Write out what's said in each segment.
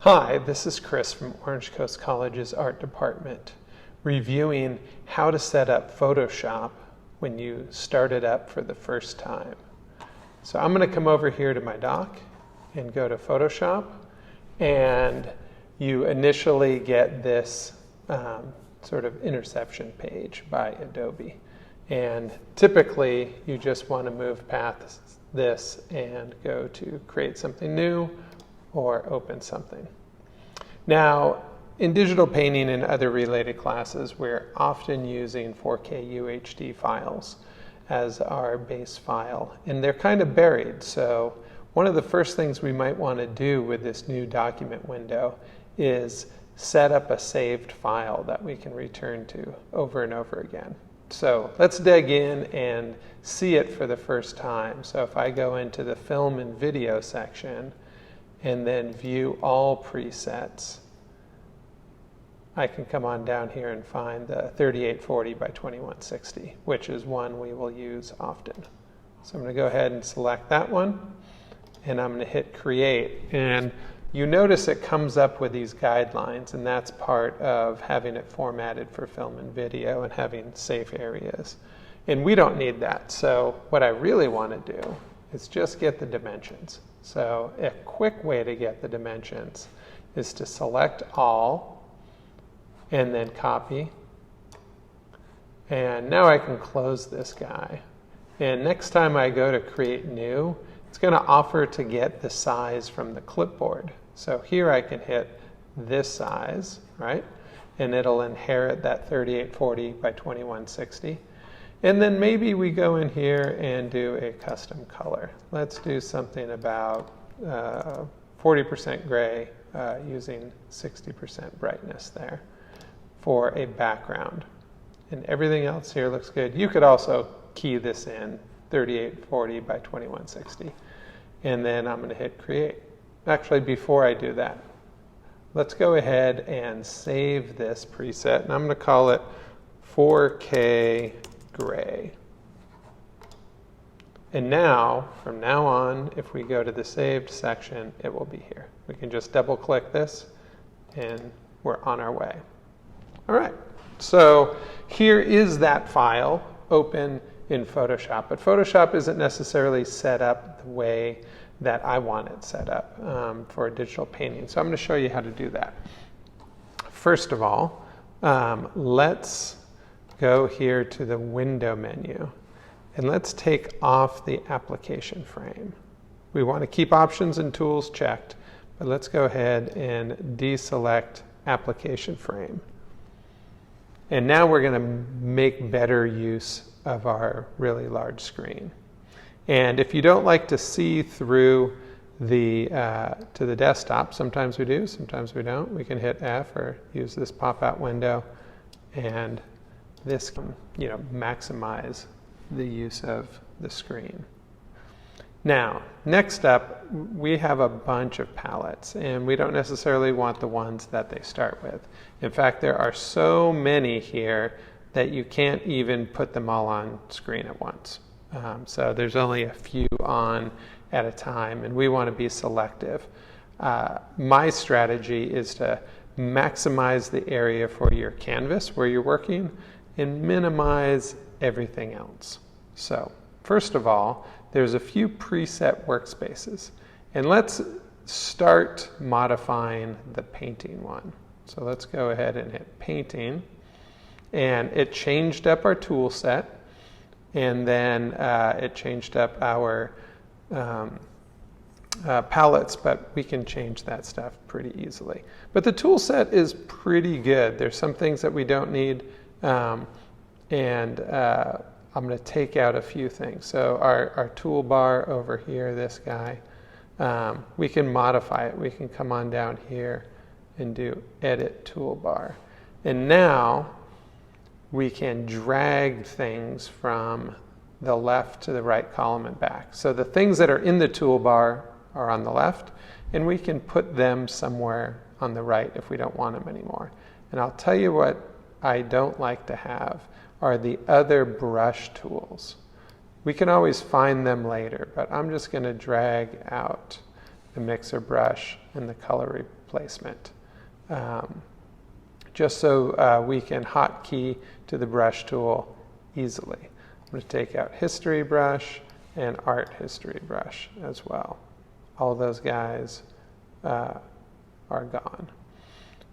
Hi, this is Chris from Orange Coast College's Art Department, reviewing how to set up Photoshop when you start it up for the first time. So I'm going to come over here to my dock and go to Photoshop, and you initially get this sort of interception page by Adobe. And typically you just want to move past this and go to create something new or open something. Now, in digital painting and other related classes, we're often using 4K UHD files as our base file, and they're kind of buried. So one of the first things we might want to do with this new document window is set up a saved file that we can return to over and over again. So let's dig in and see it for the first time. So if I go into the film and video section and then view all presets, I can come on down here and find the 3840 by 2160, which is one we will use often. So I'm going to go ahead and select that one, and I'm going to hit create. And you notice it comes up with these guidelines, and that's part of having it formatted for film and video and having safe areas. And we don't need that. So what I really want to do is just get the dimensions. So a quick way to get the dimensions is to select all and then copy. And now I can close this guy. And next time I go to create new, it's going to offer to get the size from the clipboard. So here I can hit this size, right? And it'll inherit that 3840 by 2160. And then maybe we go in here and do a custom color. Let's do something about 40% gray using 60% brightness there for a background. And everything else here looks good. You could also key this in, 3840 by 2160. And then I'm going to hit create. Actually, before I do that, let's go ahead and save this preset. And I'm going to call it 4K gray. And now, from now on, if we go to the saved section, it will be here. We can just double click this and we're on our way. All right, so here is that file open in Photoshop, but Photoshop isn't necessarily set up the way that I want it set up for digital painting. So I'm going to show you how to do that. First of all, let's go here to the window menu and let's take off the application frame. We want to keep options and tools checked, but let's go ahead and deselect application frame. And now we're going to make better use of our really large screen. And if you don't like to see through the to the desktop, sometimes we do, sometimes we don't. We can hit F or use this pop-out window, and this can, maximize the use of the screen. Now, next up, we have a bunch of palettes, and we don't necessarily want the ones that they start with. In fact, there are so many here that you can't even put them all on screen at once. So there's only a few on at a time, and we want to be selective. My strategy is to maximize the area for your canvas where you're working and minimize everything else. So first of all, there's a few preset workspaces, and let's start modifying the painting one. So let's go ahead and hit painting, and it changed up our tool set, and then it changed up our palettes, but we can change that stuff pretty easily. But the tool set is pretty good. There's some things that we don't need, and I'm going to take out a few things. So our toolbar over here, this guy, we can modify it. We can come on down here and do edit toolbar. And now we can drag things from the left to the right column and back. So the things that are in the toolbar are on the left, and we can put them somewhere on the right if we don't want them anymore. And I'll tell you what I don't like to have are the other brush tools. We can always find them later, but I'm just going to drag out the mixer brush and the color replacement. Just so we can hotkey to the brush tool easily. I'm going to take out history brush and art history brush as well. All those guys are gone.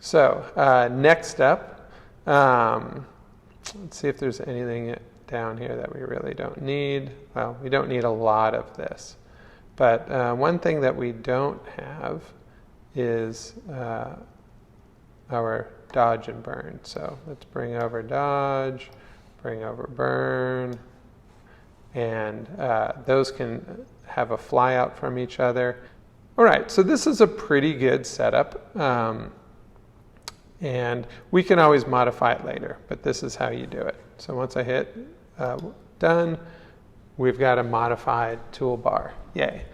So next up, let's see if there's anything down here that we really don't need. Well, we don't need a lot of this. But one thing that we don't have is our dodge and burn. So let's bring over dodge, bring over burn, and those can have a fly out from each other. All right, so this is a pretty good setup, and we can always modify it later, but this is how you do it. So once I hit done, we've got a modified toolbar. Yay.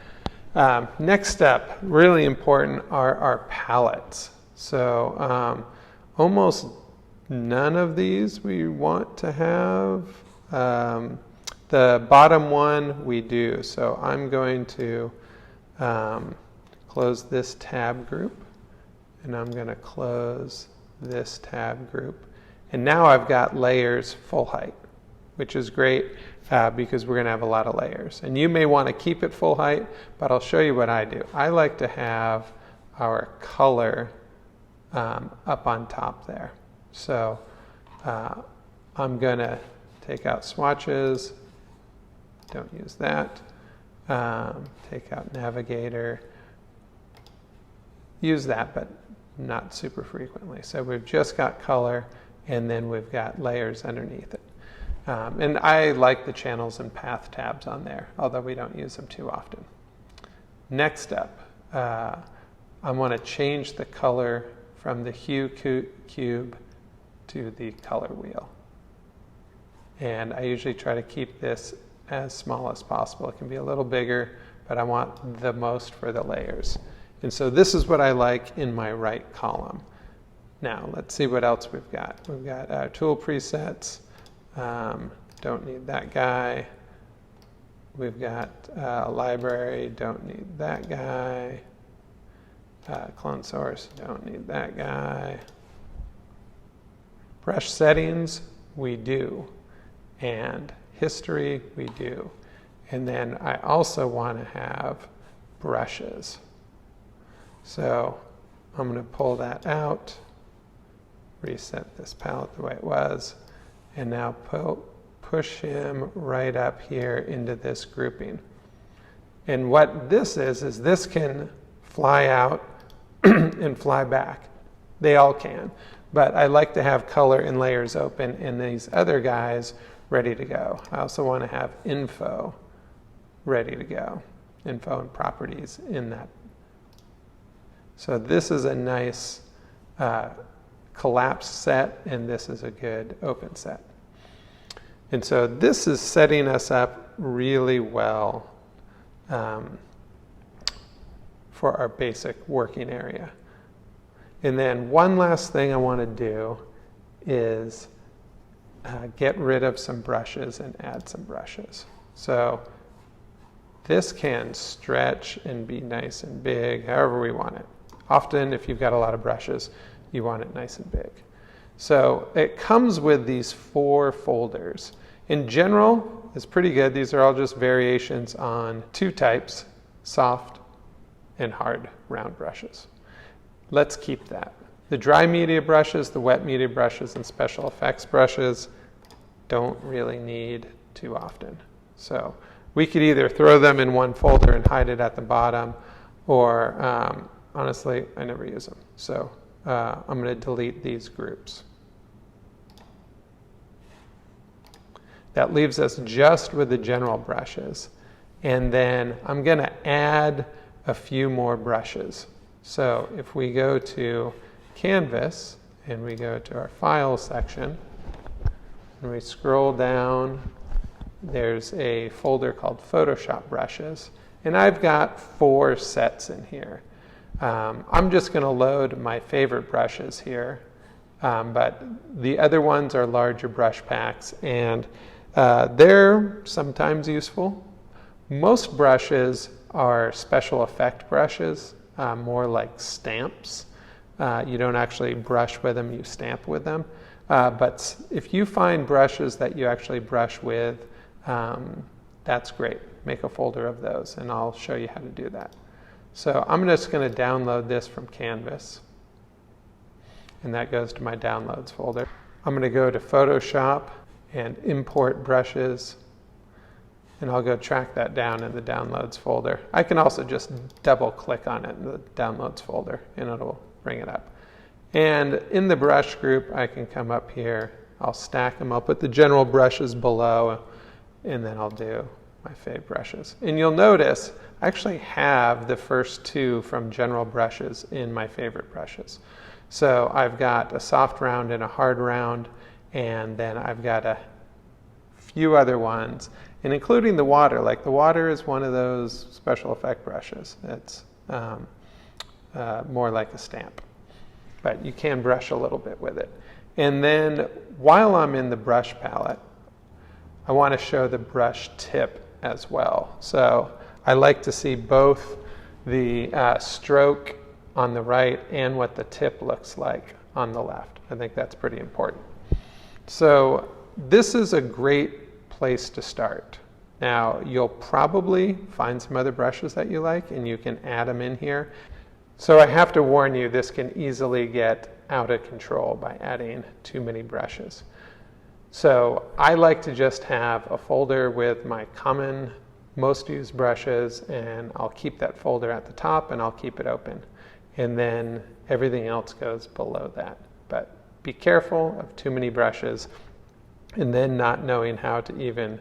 Next step, really important, are our palettes. So almost none of these we want to have. The bottom one we do. So I'm going to close this tab group, and I'm going to close this tab group. And now I've got layers full height, which is great because we're going to have a lot of layers. And you may want to keep it full height, but I'll show you what I do. I like to have our color up on top there. So I'm going to take out swatches. Don't use that. Take out navigator. Use that, but not super frequently. So we've just got color, and then we've got layers underneath it. And I like the channels and path tabs on there, although we don't use them too often. Next up, I want to change the color from the hue cube to the color wheel. And I usually try to keep this as small as possible. It can be a little bigger, but I want the most for the layers. And so this is what I like in my right column. Now, let's see what else we've got. We've got tool presets. Don't need that guy. We've got library. Don't need that guy. Clone source. Don't need that guy. Brush settings, we do. And history, we do. And then I also want to have brushes. So I'm going to pull that out, reset this palette the way it was, and now push him right up here into this grouping. And what this is this can fly out and fly back. They all can. But I like to have color and layers open and these other guys ready to go. I also want to have info ready to go. Info and properties in that. So this is a nice collapsed set, and this is a good open set. And so this is setting us up really well for our basic working area. And then one last thing I want to do is get rid of some brushes and add some brushes. So this can stretch and be nice and big, however we want it. Often, if you've got a lot of brushes, you want it nice and big. So it comes with these 4 folders. In general, it's pretty good. These are all just variations on 2 types, soft and hard round brushes. Let's keep that. The dry media brushes, the wet media brushes, and special effects brushes don't really need too often. So we could either throw them in one folder and hide it at the bottom, or honestly, I never use them. So I'm going to delete these groups. That leaves us just with the general brushes. And then I'm going to add a few more brushes. So if we go to Canvas and we go to our Files section and we scroll down, there's a folder called Photoshop Brushes. And I've got 4 sets in here. I'm just going to load my favorite brushes here, but the other ones are larger brush packs, and they're sometimes useful. Most brushes are special effect brushes, more like stamps. You don't actually brush with them, you stamp with them. But if you find brushes that you actually brush with, that's great. Make a folder of those, and I'll show you how to do that. So I'm just going to download this from Canvas, and that goes to my downloads folder. I'm going to go to Photoshop and import brushes, and I'll go track that down in the downloads folder. I can also just double click on it in the downloads folder, and it'll bring it up. And in the brush group, I can come up here, I'll stack them, I'll put the general brushes below, and then I'll do my fave brushes. And you'll notice I actually have the first two from general brushes in my favorite brushes. So I've got a soft round and a hard round, and then I've got a few other ones, and including the water. Like the water is one of those special effect brushes. It's more like a stamp, but you can brush a little bit with it. And then while I'm in the brush palette, I want to show the brush tip as well. So I like to see both the stroke on the right and what the tip looks like on the left. I think that's pretty important. So this is a great place to start. Now you'll probably find some other brushes that you like, and you can add them in here. So I have to warn you, this can easily get out of control by adding too many brushes. So I like to just have a folder with my common, most used brushes, and I'll keep that folder at the top and I'll keep it open. And then everything else goes below that. But be careful of too many brushes and then not knowing how to even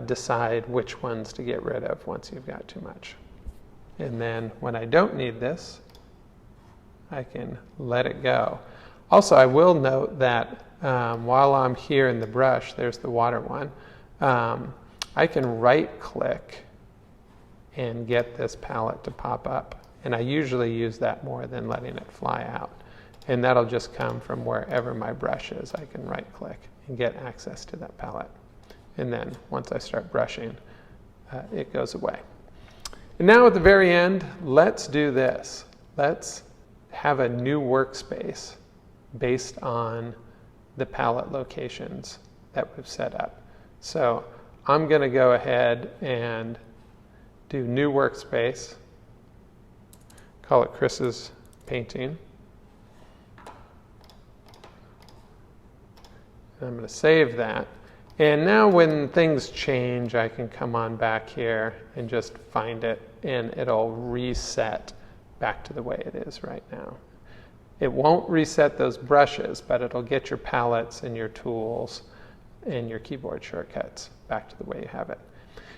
decide which ones to get rid of once you've got too much. And then when I don't need this, I can let it go. Also, I will note that while I'm here in the brush, there's the water one, I can right click and get this palette to pop up. And I usually use that more than letting it fly out. And that'll just come from wherever my brush is. I can right click and get access to that palette. And then once I start brushing, it goes away. And now at the very end, let's do this. Let's have a new workspace based on the palette locations that we've set up. So I'm going to go ahead and do new workspace, call it Chris's painting. And I'm going to save that. And now when things change, I can come on back here and just find it, and it'll reset back to the way it is right now. It won't reset those brushes, but it'll get your palettes and your tools and your keyboard shortcuts back to the way you have it.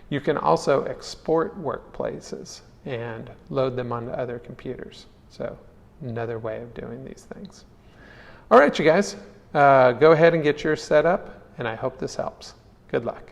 You can also export workplaces and load them onto other computers. So another way of doing these things. All right, you guys, go ahead and get yours set up, and I hope this helps. Good luck.